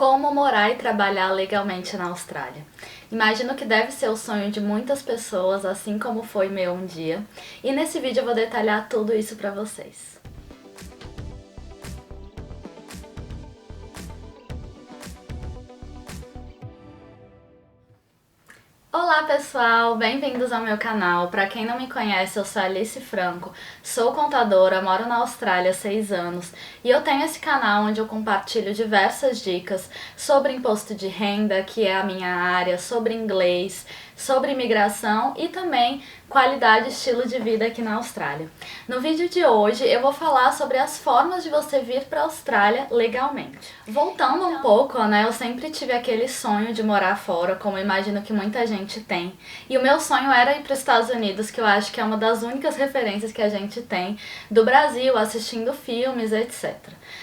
Como morar e trabalhar legalmente na Austrália. Imagino que deve ser o sonho de muitas pessoas, assim como foi meu um dia. E nesse vídeo eu vou detalhar tudo isso pra vocês. Olá pessoal, bem-vindos ao meu canal. Para quem não me conhece, eu sou Alice Franco, sou contadora, moro na Austrália há 6 anos e eu tenho esse canal onde eu compartilho diversas dicas sobre imposto de renda, que é a minha área, sobre inglês, sobre imigração e também qualidade e estilo de vida aqui na Austrália. No vídeo de hoje eu vou falar sobre as formas de você vir para a Austrália legalmente. Voltando um pouco, né, eu sempre tive aquele sonho de morar fora, como eu imagino que muita gente tem. E o meu sonho era ir para os Estados Unidos, que eu acho que é uma das únicas referências que a gente tem do Brasil, assistindo filmes, etc.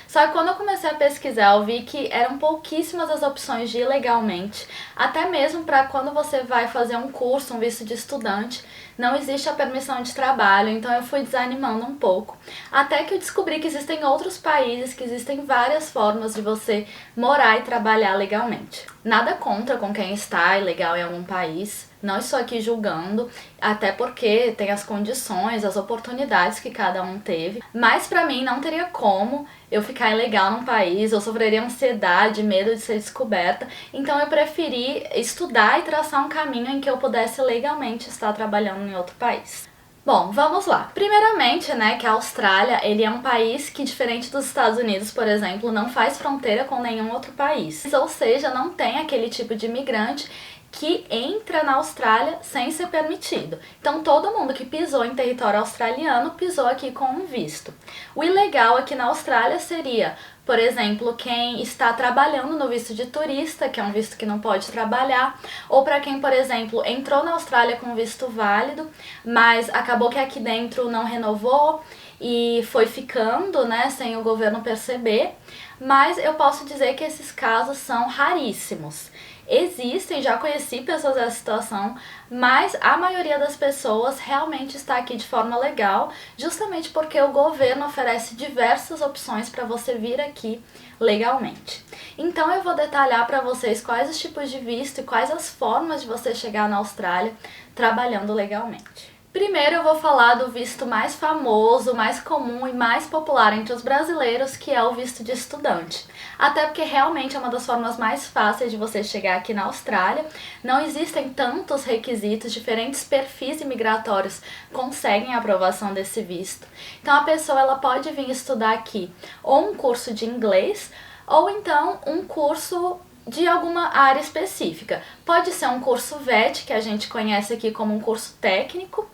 Só que quando eu comecei a pesquisar, eu vi que eram pouquíssimas as opções de ir legalmente, até mesmo para quando você vai fazer um curso, um visto de estudante, não existe a permissão de trabalho, então eu fui desanimando um pouco. Até que eu descobri que existem outros países, que existem várias formas de você morar e trabalhar legalmente. Nada contra com quem está ilegal em algum país, não estou aqui julgando, até porque tem as condições, as oportunidades que cada um teve, mas pra mim não teria como eu ficar ilegal num país, eu sofreria ansiedade, medo de ser descoberta, então eu preferi estudar e traçar um caminho em que eu pudesse legalmente estar trabalhando em outro país. Bom, vamos lá. Primeiramente, né, que a Austrália, ele é um país que, diferente dos Estados Unidos, por exemplo, não faz fronteira com nenhum outro país. Ou seja, não tem aquele tipo de imigrante que entra na Austrália sem ser permitido. Então todo mundo que pisou em território australiano pisou aqui com um visto. O ilegal aqui na Austrália seria, por exemplo, quem está trabalhando no visto de turista, que é um visto que não pode trabalhar, ou para quem, por exemplo, entrou na Austrália com visto válido, mas acabou que aqui dentro não renovou e foi ficando, né, sem o governo perceber. Mas eu posso dizer que esses casos são raríssimos. Existem, já conheci pessoas nessa situação, mas a maioria das pessoas realmente está aqui de forma legal, justamente porque o governo oferece diversas opções para você vir aqui legalmente. Então eu vou detalhar para vocês quais os tipos de visto e quais as formas de você chegar na Austrália trabalhando legalmente. Primeiro eu vou falar do visto mais famoso, mais comum e mais popular entre os brasileiros, que é o visto de estudante. Até porque realmente é uma das formas mais fáceis de você chegar aqui na Austrália. Não existem tantos requisitos, diferentes perfis imigratórios conseguem a aprovação desse visto. Então a pessoa ela pode vir estudar aqui ou um curso de inglês ou então um curso de alguma área específica. Pode ser um curso VET, que a gente conhece aqui como um curso técnico,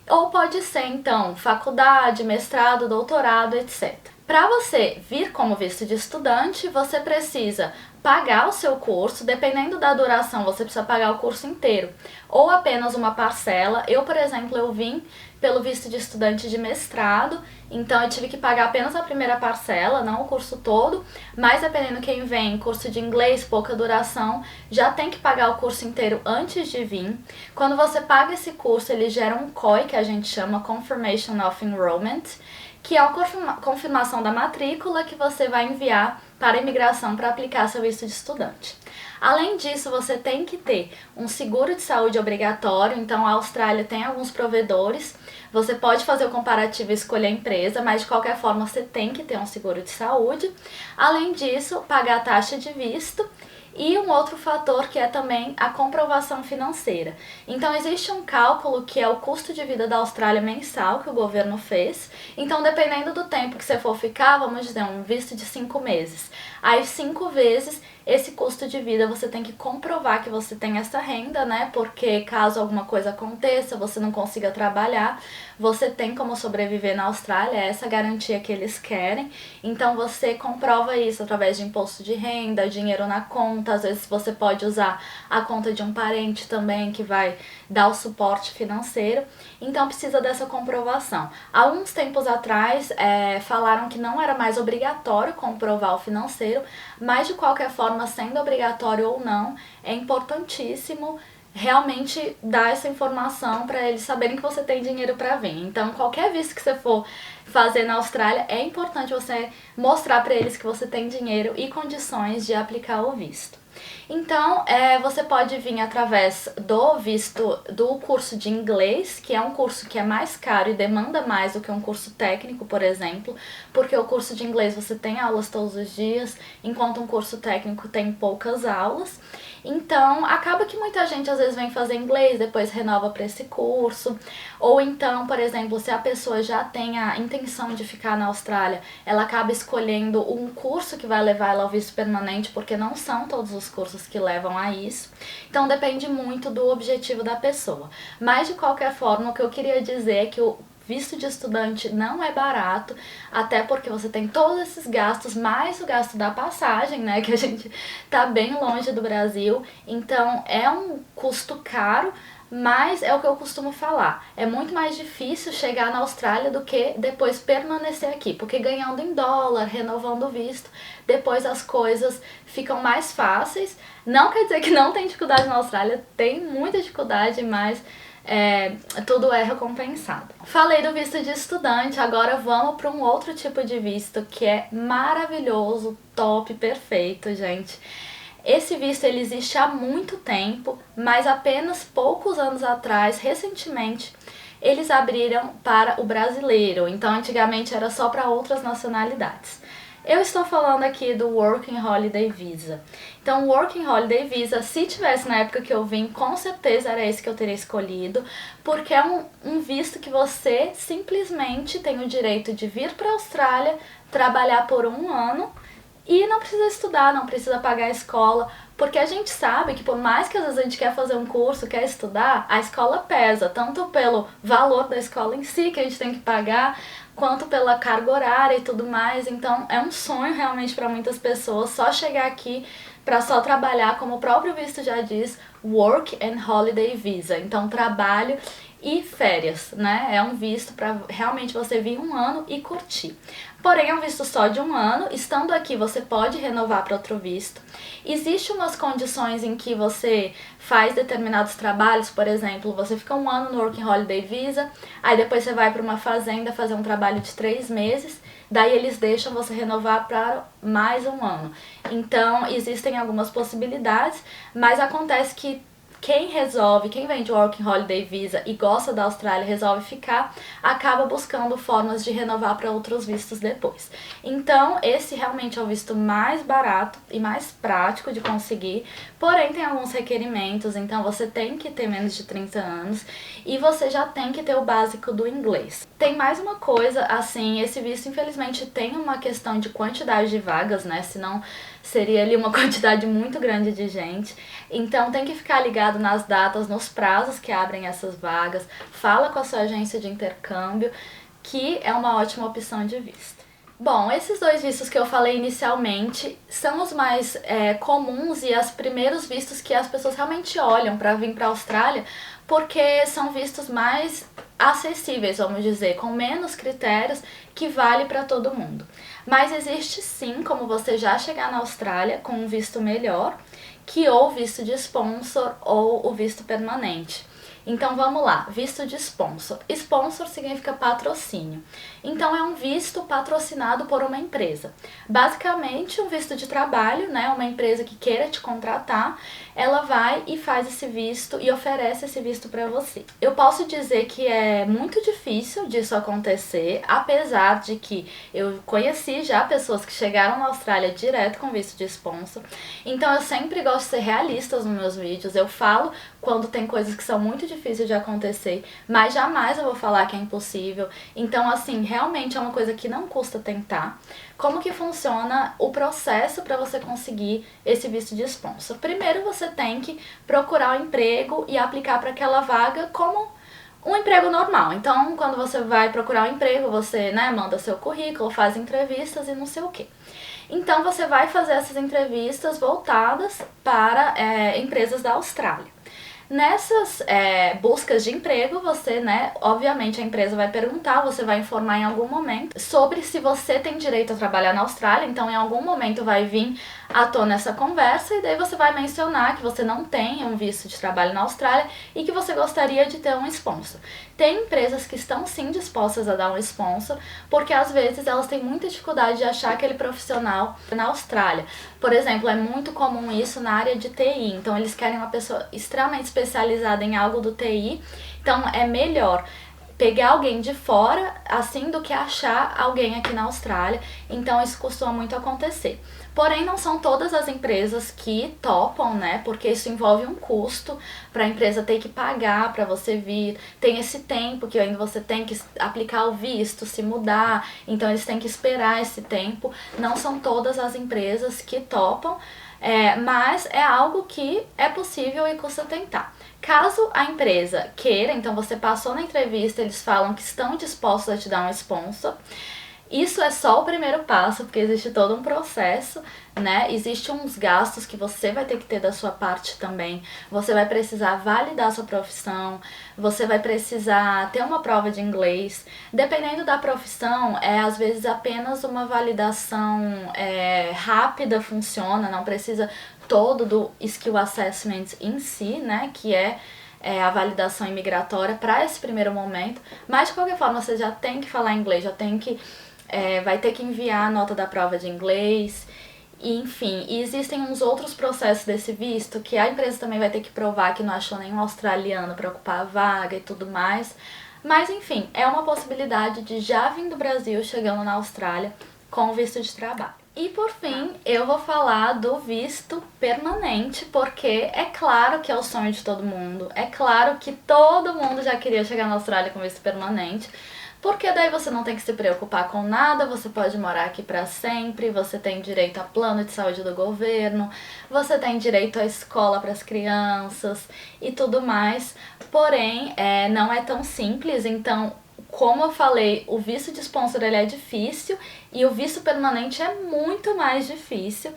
ou pode ser, então, faculdade, mestrado, doutorado, etc. Para você vir como visto de estudante, você precisa pagar o seu curso, dependendo da duração, você precisa pagar o curso inteiro, ou apenas uma parcela. Eu, por exemplo, eu vim pelo visto de estudante de mestrado, então eu tive que pagar apenas a primeira parcela, não o curso todo, mas dependendo quem vem, curso de inglês, pouca duração, já tem que pagar o curso inteiro antes de vir. Quando você paga esse curso, ele gera um COI, que a gente chama Confirmation of Enrollment, que é a confirmação da matrícula que você vai enviar para a imigração para aplicar seu visto de estudante. Além disso, você tem que ter um seguro de saúde obrigatório, então a Austrália tem alguns provedores, você pode fazer o comparativo e escolher a empresa, mas de qualquer forma você tem que ter um seguro de saúde. Além disso, pagar a taxa de visto. E um outro fator que é também a comprovação financeira. Então existe um cálculo que é o custo de vida da Austrália mensal que o governo fez. Então dependendo do tempo que você for ficar, vamos dizer, um visto de 5 meses. Aí 5 vezes esse custo de vida você tem que comprovar que você tem essa renda, né? Porque caso alguma coisa aconteça, você não consiga trabalhar, você tem como sobreviver na Austrália, é essa garantia que eles querem. Então você comprova isso através de imposto de renda, dinheiro na conta, às vezes você pode usar a conta de um parente também que vai dar o suporte financeiro. Então precisa dessa comprovação. Há uns tempos atrás falaram que não era mais obrigatório comprovar o financeiro, mas de qualquer forma, sendo obrigatório ou não, é importantíssimo realmente dar essa informação para eles saberem que você tem dinheiro para vir. Então, qualquer visto que você for fazer na Austrália, é importante você mostrar para eles que você tem dinheiro e condições de aplicar o visto. Então, você pode vir através do visto do curso de inglês, que é um curso que é mais caro e demanda mais do que um curso técnico, por exemplo, porque o curso de inglês você tem aulas todos os dias, enquanto um curso técnico tem poucas aulas. Então, acaba que muita gente às vezes vem fazer inglês, depois renova para esse curso. Ou então, por exemplo, se a pessoa já tem a intenção de ficar na Austrália, ela acaba escolhendo um curso que vai levar ela ao visto permanente, porque não são todos os cursos que levam a isso. Então, depende muito do objetivo da pessoa. Mas, de qualquer forma, o que eu queria dizer é que o visto de estudante não é barato, até porque você tem todos esses gastos, mais o gasto da passagem, né, que a gente tá bem longe do Brasil, então é um custo caro, mas é o que eu costumo falar, é muito mais difícil chegar na Austrália do que depois permanecer aqui, porque ganhando em dólar, renovando o visto, depois as coisas ficam mais fáceis. Não quer dizer que não tem dificuldade na Austrália, tem muita dificuldade, mas tudo é recompensado. Falei do visto de estudante, agora vamos para um outro tipo de visto que é maravilhoso, top, perfeito, gente. Esse visto ele existe há muito tempo, mas apenas poucos anos atrás, recentemente, eles abriram para o brasileiro. Então, antigamente era só para outras nacionalidades. Eu estou falando aqui do Working Holiday Visa. Então, o Working Holiday Visa, se tivesse na época que eu vim, com certeza era esse que eu teria escolhido, porque é um visto que você simplesmente tem o direito de vir para a Austrália, trabalhar por um ano e não precisa estudar, não precisa pagar a escola, porque a gente sabe que por mais que às vezes a gente quer fazer um curso, quer estudar, a escola pesa, tanto pelo valor da escola em si, que a gente tem que pagar, quanto pela carga horária e tudo mais. Então é um sonho realmente para muitas pessoas só chegar aqui para só trabalhar, como o próprio visto já diz, Work and Holiday Visa. Então trabalho e férias, né? É um visto para realmente você vir um ano e curtir. Porém, é um visto só de um ano. Estando aqui, você pode renovar para outro visto. Existem umas condições em que você faz determinados trabalhos, por exemplo, você fica um ano no Working Holiday Visa, aí depois você vai para uma fazenda fazer um trabalho de 3 meses, daí eles deixam você renovar para mais um ano. Então, existem algumas possibilidades, mas acontece que quem vem de Working Holiday Visa e gosta da Austrália, resolve ficar, acaba buscando formas de renovar para outros vistos depois. Então, esse realmente é o visto mais barato e mais prático de conseguir, porém tem alguns requerimentos, então você tem que ter menos de 30 anos e você já tem que ter o básico do inglês. Tem mais uma coisa, assim, esse visto infelizmente tem uma questão de quantidade de vagas, né, senão seria ali uma quantidade muito grande de gente. Então tem que ficar ligado nas datas, nos prazos que abrem essas vagas. Fala com a sua agência de intercâmbio, que é uma ótima opção de visto. Bom, esses dois vistos que eu falei inicialmente são os mais comuns e os primeiros vistos que as pessoas realmente olham para vir para a Austrália, porque são vistos mais acessíveis, vamos dizer, com menos critérios, que vale para todo mundo. Mas existe sim como você já chegar na Austrália com um visto melhor, que ou o visto de sponsor ou o visto permanente. Então vamos lá, visto de sponsor. Sponsor significa patrocínio. Então é um visto patrocinado por uma empresa. Basicamente um visto de trabalho, né? Uma empresa que queira te contratar, ela vai e faz esse visto e oferece esse visto para você. Eu posso dizer que é muito difícil disso acontecer, apesar de que eu conheci já pessoas que chegaram na Austrália direto com visto de sponsor. Então eu sempre gosto de ser realista nos meus vídeos. Eu falo quando tem coisas que são muito difíceis de acontecer, mas jamais eu vou falar que é impossível. Então, assim, realmente é uma coisa que não custa tentar. Como que funciona o processo para você conseguir esse visto de sponsor? Primeiro, você tem que procurar um emprego e aplicar para aquela vaga como um emprego normal. Então, quando você vai procurar um emprego, você, né, manda seu currículo, faz entrevistas e não sei o quê. Então, você vai fazer essas entrevistas voltadas para empresas da Austrália. Nessas buscas de emprego, você, né, obviamente a empresa vai perguntar, você vai informar em algum momento sobre se você tem direito a trabalhar na Austrália, então em algum momento vai vir à tona essa conversa e daí você vai mencionar que você não tem um visto de trabalho na Austrália e que você gostaria de ter um sponsor. Tem empresas que estão sim dispostas a dar um sponsor, porque às vezes elas têm muita dificuldade de achar aquele profissional na Austrália. Por exemplo, é muito comum isso na área de TI, então eles querem uma pessoa extremamente especializada em algo do TI, então é melhor pegar alguém de fora, assim, do que achar alguém aqui na Austrália. Então isso costuma muito acontecer. Porém, não são todas as empresas que topam, né? Porque isso envolve um custo para a empresa ter que pagar para você vir. Tem esse tempo que ainda você tem que aplicar o visto, se mudar. Então eles têm que esperar esse tempo. Não são todas as empresas que topam, mas é algo que é possível e custa tentar. Caso a empresa queira, então você passou na entrevista, eles falam que estão dispostos a te dar um sponsor. Isso é só o primeiro passo, porque existe todo um processo, né? Existem uns gastos que você vai ter que ter da sua parte também. Você vai precisar validar a sua profissão, você vai precisar ter uma prova de inglês. Dependendo da profissão, às vezes apenas uma validação rápida funciona, não precisa todo do Skill Assessment em si, né? Que é a validação imigratória para esse primeiro momento. Mas de qualquer forma, você já tem que falar inglês, já tem que vai ter que enviar a nota da prova de inglês, e, enfim, e existem uns outros processos desse visto que a empresa também vai ter que provar que não achou nenhum australiano para ocupar a vaga e tudo mais. Mas enfim, é uma possibilidade de já vir do Brasil chegando na Austrália com o visto de trabalho. E por fim, eu vou falar do visto permanente, porque é claro que é o sonho de todo mundo. É claro que todo mundo já queria chegar na Austrália com visto permanente, porque daí você não tem que se preocupar com nada, você pode morar aqui para sempre, você tem direito a plano de saúde do governo, você tem direito à escola para as crianças e tudo mais. Porém, não é tão simples, então, como eu falei, o visto de sponsor ele é difícil e o visto permanente é muito mais difícil,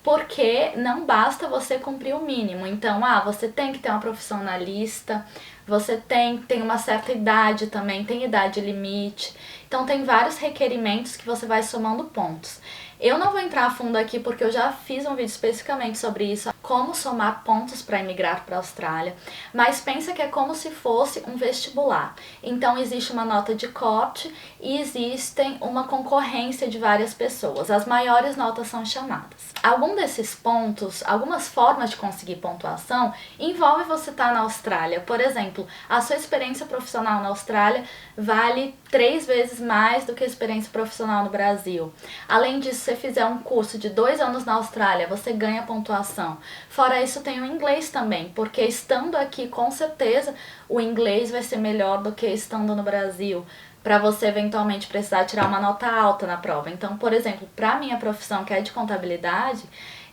porque não basta você cumprir o mínimo. Então, você tem que ter uma profissão na lista, você tem uma certa idade também, tem idade limite. Então, tem vários requerimentos que você vai somando pontos. Eu não vou entrar a fundo aqui porque eu já fiz um vídeo especificamente sobre isso, como somar pontos para emigrar para a Austrália, mas pensa que é como se fosse um vestibular. Então existe uma nota de corte e existem uma concorrência de várias pessoas. As maiores notas são chamadas. Algum desses pontos, algumas formas de conseguir pontuação, envolve você estar na Austrália. Por exemplo, a sua experiência profissional na Austrália vale 3 vezes mais do que a experiência profissional no Brasil. Além disso, se você fizer um curso de 2 anos na Austrália, você ganha pontuação. Fora isso, tem o inglês também, porque estando aqui, com certeza, o inglês vai ser melhor do que estando no Brasil, para você eventualmente precisar tirar uma nota alta na prova. Então, por exemplo, para minha profissão, que é de contabilidade,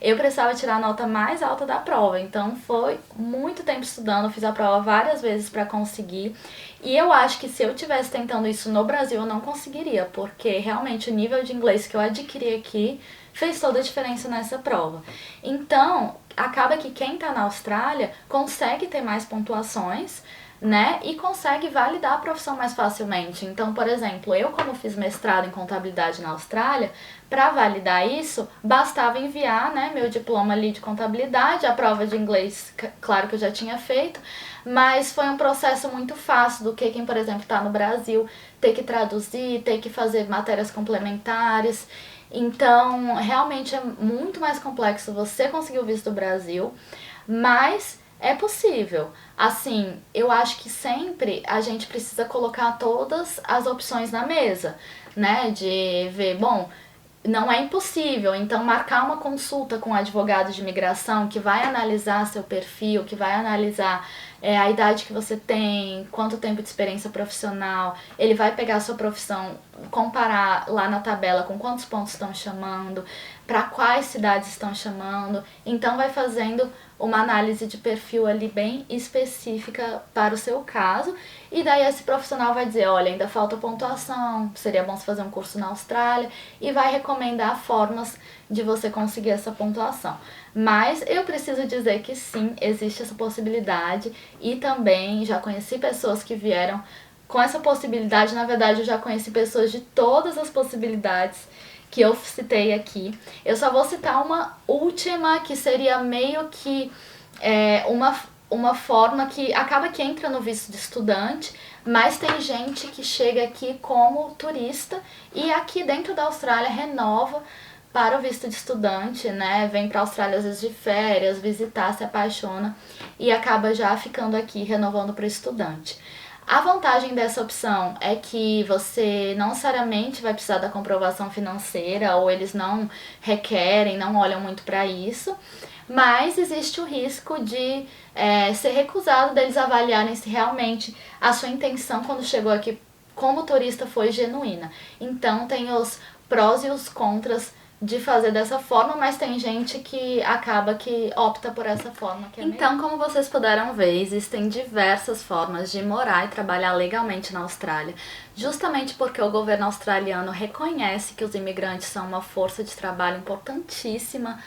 eu precisava tirar a nota mais alta da prova. Então, foi muito tempo estudando, fiz a prova várias vezes para conseguir. E eu acho que se eu estivesse tentando isso no Brasil, eu não conseguiria, porque realmente o nível de inglês que eu adquiri aqui fez toda a diferença nessa prova. Então, acaba que quem está na Austrália consegue ter mais pontuações, né, e consegue validar a profissão mais facilmente. Então, por exemplo, eu como fiz mestrado em contabilidade na Austrália, para validar isso, bastava enviar, né, meu diploma ali de contabilidade, a prova de inglês, claro que eu já tinha feito, mas foi um processo muito fácil do que quem, por exemplo, está no Brasil, ter que traduzir, ter que fazer matérias complementares. Então, realmente é muito mais complexo você conseguir o visto do Brasil, mas é possível. Assim, eu acho que sempre a gente precisa colocar todas as opções na mesa, né? De ver, bom, não é impossível, então marcar uma consulta com um advogado de imigração que vai analisar seu perfil, que vai analisar a idade que você tem, quanto tempo de experiência profissional, ele vai pegar a sua profissão, comparar lá na tabela com quantos pontos estão chamando, para quais cidades estão chamando, então vai fazendo uma análise de perfil ali bem específica para o seu caso, e daí esse profissional vai dizer, olha, ainda falta pontuação, seria bom você fazer um curso na Austrália, e vai recomendar formas de você conseguir essa pontuação. Mas eu preciso dizer que sim, existe essa possibilidade, e também já conheci pessoas que vieram com essa possibilidade. Na verdade, eu já conheci pessoas de todas as possibilidades que eu citei aqui. Eu só vou citar uma última que seria meio que uma forma que acaba que entra no visto de estudante, mas tem gente que chega aqui como turista e aqui dentro da Austrália renova para o visto de estudante, né? Vem para a Austrália às vezes de férias, visitar, se apaixona e acaba já ficando aqui renovando para o estudante. A vantagem dessa opção é que você não necessariamente vai precisar da comprovação financeira ou eles não requerem, não olham muito para isso, mas existe o risco de ser recusado deles avaliarem se realmente a sua intenção quando chegou aqui como turista foi genuína. Então tem os prós e os contras de fazer dessa forma, mas tem gente que acaba que opta por essa forma que é então, como vocês puderam ver, existem diversas formas de morar e trabalhar legalmente na Austrália, justamente porque o governo australiano reconhece que os imigrantes são uma força de trabalho importantíssima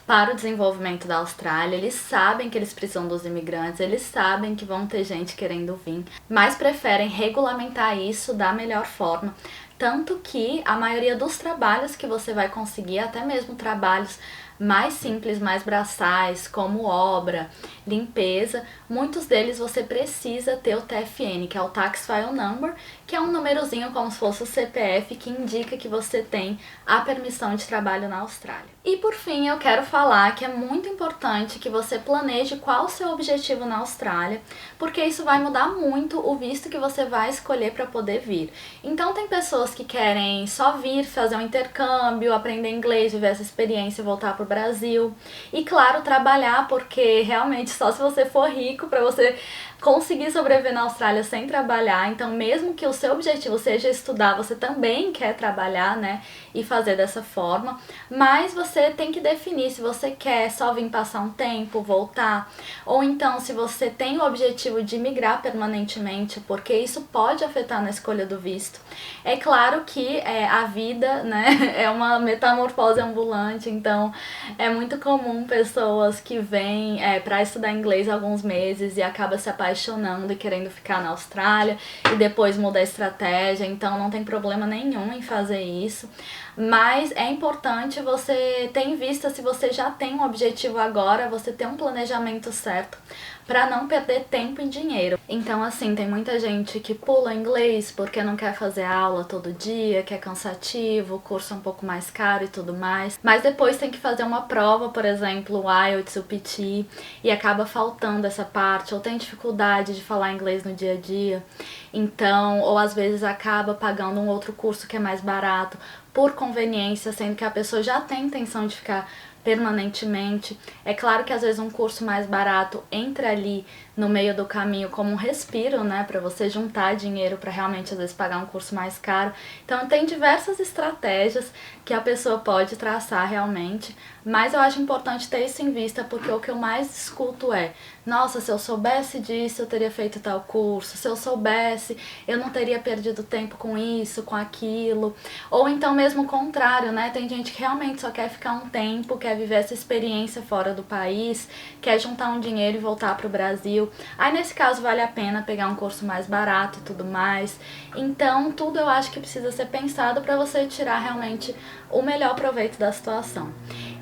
para o desenvolvimento da Austrália. Eles sabem que eles precisam dos imigrantes, eles sabem que vão ter gente querendo vir, mas preferem regulamentar isso da melhor forma. Tanto que a maioria dos trabalhos que você vai conseguir, até mesmo trabalhos mais simples, mais braçais, como obra, limpeza, muitos deles você precisa ter o TFN, que é o Tax File Number, que é um númerozinho como se fosse o CPF que indica que você tem a permissão de trabalho na Austrália. E por fim, eu quero falar que é muito importante que você planeje qual o seu objetivo na Austrália, porque isso vai mudar muito o visto que você vai escolher para poder vir. Então tem pessoas que querem só vir, fazer um intercâmbio, aprender inglês, viver essa experiência e voltar para o Brasil. E claro, trabalhar, porque realmente só se você for rico para você conseguir sobreviver na Austrália sem trabalhar. Então mesmo que o seu objetivo seja estudar, você também quer trabalhar, né, e fazer dessa forma, mas você tem que definir se você quer só vir passar um tempo, voltar, ou então se você tem o objetivo de migrar permanentemente, porque isso pode afetar na escolha do visto. É claro que a vida, né, é uma metamorfose ambulante, então é muito comum pessoas que vêm para estudar inglês há alguns meses e acabam se apaixonando e querendo ficar na Austrália e depois muda a estratégia, então não tem problema nenhum em fazer isso. Mas é importante você ter em vista, se você já tem um objetivo agora, você ter um planejamento certo para não perder tempo e dinheiro. Então assim, tem muita gente que pula inglês porque não quer fazer aula todo dia, que é cansativo, o curso é um pouco mais caro e tudo mais, mas depois tem que fazer uma prova, por exemplo, o IELTS, o PT, e acaba faltando essa parte, ou tem dificuldade de falar inglês no dia a dia, então, ou às vezes acaba pagando um outro curso que é mais barato, por conveniência, sendo que a pessoa já tem intenção de ficar permanentemente. É claro que às vezes um curso mais barato entra ali no meio do caminho como um respiro, né, para você juntar dinheiro para realmente às vezes pagar um curso mais caro. Então tem diversas estratégias que a pessoa pode traçar realmente, mas eu acho importante ter isso em vista, porque o que eu mais escuto é: nossa, se eu soubesse disso, eu teria feito tal curso, se eu soubesse, eu não teria perdido tempo com isso, com aquilo. Ou então mesmo o contrário, né? Tem gente que realmente só quer ficar um tempo, quer viver essa experiência fora do país, quer juntar um dinheiro e voltar para o Brasil. Aí nesse caso vale a pena pegar um curso mais barato e tudo mais. Então tudo eu acho que precisa ser pensado para você tirar realmente o melhor proveito da situação.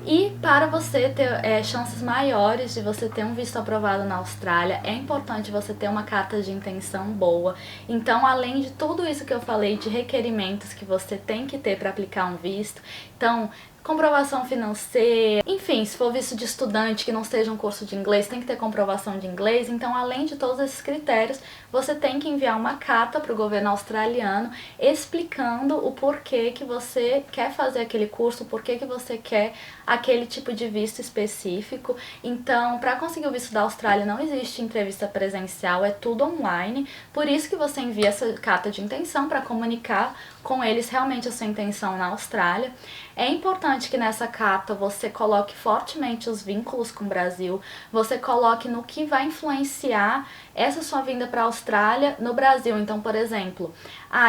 E para você ter chances maiores de você ter um visto aprovado na Austrália, é importante você ter uma carta de intenção boa. Então, além de tudo isso que eu falei de requerimentos que você tem que ter para aplicar um visto, então comprovação financeira, enfim, se for visto de estudante que não seja um curso de inglês, tem que ter comprovação de inglês. Então, além de todos esses critérios, você tem que enviar uma carta para o governo australiano explicando o porquê que você quer fazer aquele curso, o porquê que você quer aquele tipo de visto específico. Então, para conseguir o visto da Austrália não existe entrevista presencial, é tudo online, por isso que você envia essa carta de intenção para comunicar com eles realmente a sua intenção na Austrália. É importante que nessa carta você coloque fortemente os vínculos com o Brasil, você coloque no que vai influenciar essa sua vinda para a Austrália no Brasil. Então, por exemplo,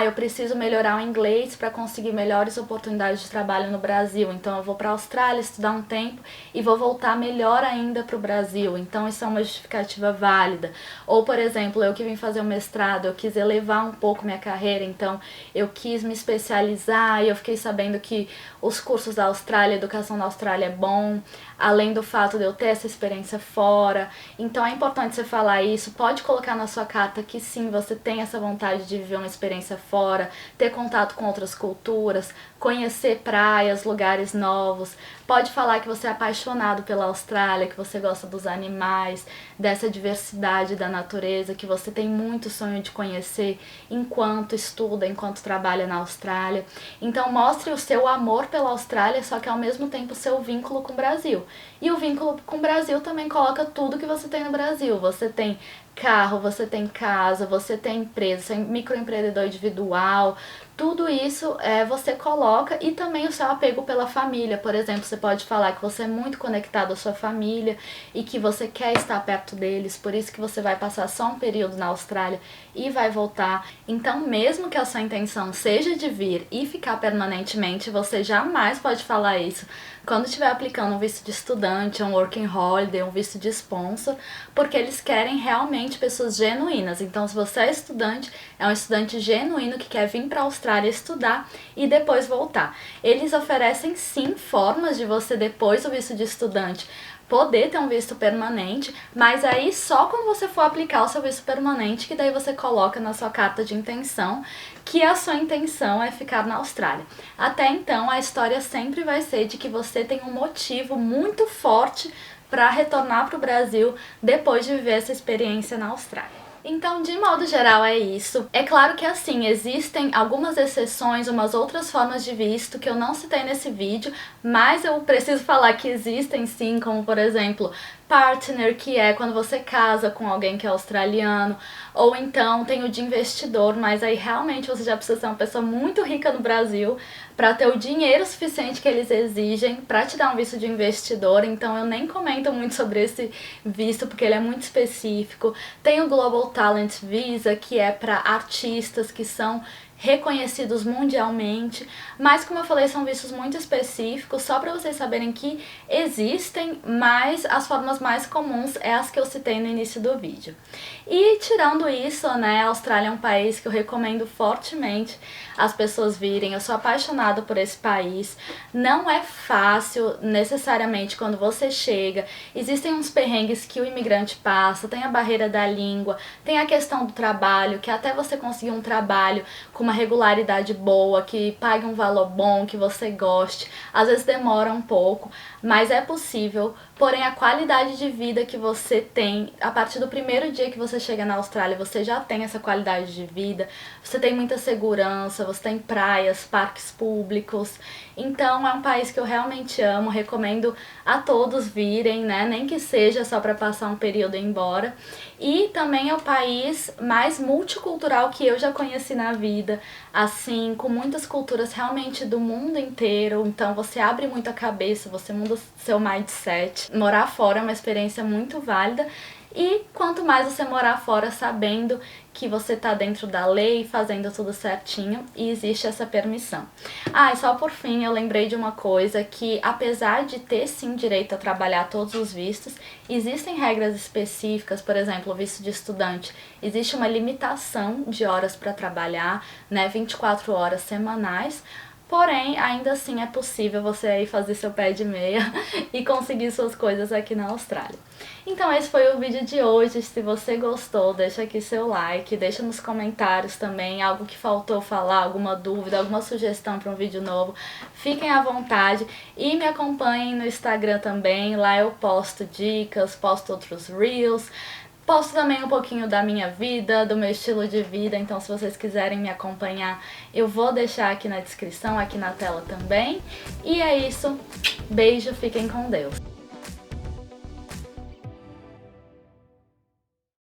eu preciso melhorar o inglês para conseguir melhores oportunidades de trabalho no Brasil, então eu vou para a Austrália estudar um tempo e vou voltar melhor ainda para o Brasil, então isso é uma justificativa válida. Ou, por exemplo, eu que vim fazer o mestrado, eu quis elevar um pouco minha carreira, então eu quis me especializar e eu fiquei sabendo que os cursos da Austrália, a educação da Austrália é bom, além do fato de eu ter essa experiência fora. Então é importante você falar isso, pode colocar na sua carta que sim, você tem essa vontade de viver uma experiência fora, ter contato com outras culturas, conhecer praias, lugares novos. Pode falar que você é apaixonado pela Austrália, que você gosta dos animais, dessa diversidade da natureza, que você tem muito sonho de conhecer enquanto estuda, enquanto trabalha na Austrália. Então mostre o seu amor pela Austrália, só que ao mesmo tempo o seu vínculo com o Brasil. E o vínculo com o Brasil também coloca tudo que você tem no Brasil. Você tem carro, você tem casa, você tem empresa, você é microempreendedor individual, tudo isso você coloca, e também o seu apego pela família. Por exemplo, você pode falar que você é muito conectado à sua família e que você quer estar perto deles, por isso que você vai passar só um período na Austrália e vai voltar. Então, mesmo que a sua intenção seja de vir e ficar permanentemente, você jamais pode falar isso quando estiver aplicando um visto de estudante, um working holiday, um visto de sponsor, porque eles querem realmente pessoas genuínas. Então, se você é um estudante genuíno que quer vir para a Austrália estudar e depois voltar. Eles oferecem sim formas de você, depois do visto de estudante, poder ter um visto permanente, mas aí só quando você for aplicar o seu visto permanente, que daí você coloca na sua carta de intenção que a sua intenção é ficar na Austrália. Até então, a história sempre vai ser de que você tem um motivo muito forte para retornar para o Brasil depois de viver essa experiência na Austrália. Então, de modo geral, é isso. É claro que assim, existem algumas exceções, umas outras formas de visto que eu não citei nesse vídeo, mas eu preciso falar que existem sim, como por exemplo, partner, que é quando você casa com alguém que é australiano, ou então tem o de investidor, mas aí realmente você já precisa ser uma pessoa muito rica no Brasil para ter o dinheiro suficiente que eles exigem para te dar um visto de investidor. Então eu nem comento muito sobre esse visto porque ele é muito específico. Tem o Global Talent Visa, que é para artistas que são reconhecidos mundialmente, mas como eu falei, são vistos muito específicos, só para vocês saberem que existem, mas as formas mais comuns é as que eu citei no início do vídeo. E tirando isso, né, a Austrália é um país que eu recomendo fortemente as pessoas virem. Eu sou apaixonada por esse país. Não é fácil necessariamente quando você chega, existem uns perrengues que o imigrante passa, tem a barreira da língua, tem a questão do trabalho, que até você conseguir um trabalho com uma regularidade boa, que pague um valor bom, que você goste, às vezes demora um pouco, mas é possível. Porém, a qualidade de vida que você tem, a partir do primeiro dia que você chega na Austrália, você já tem essa qualidade de vida, você tem muita segurança, você tem praias, parques públicos. Então é um país que eu realmente amo, recomendo a todos virem, né? Nem que seja só para passar um período e ir embora. E também é o país mais multicultural que eu já conheci na vida, assim, com muitas culturas realmente do mundo inteiro. Então você abre muito a cabeça, você muda seu mindset. Morar fora é uma experiência muito válida. E quanto mais você morar fora sabendo que você tá dentro da lei, fazendo tudo certinho, e existe essa permissão. E só por fim eu lembrei de uma coisa, que apesar de ter sim direito a trabalhar todos os vistos, existem regras específicas. Por exemplo, o visto de estudante, existe uma limitação de horas para trabalhar, né, 24 horas semanais. Porém, ainda assim é possível você aí fazer seu pé de meia e conseguir suas coisas aqui na Austrália. Então esse foi o vídeo de hoje. Se você gostou, deixa aqui seu like, deixa nos comentários também algo que faltou falar, alguma dúvida, alguma sugestão para um vídeo novo. Fiquem à vontade e me acompanhem no Instagram também. Lá eu posto dicas, posto outros reels. Posto também um pouquinho da minha vida, do meu estilo de vida, então se vocês quiserem me acompanhar, eu vou deixar aqui na descrição, aqui na tela também. E é isso, beijo, fiquem com Deus!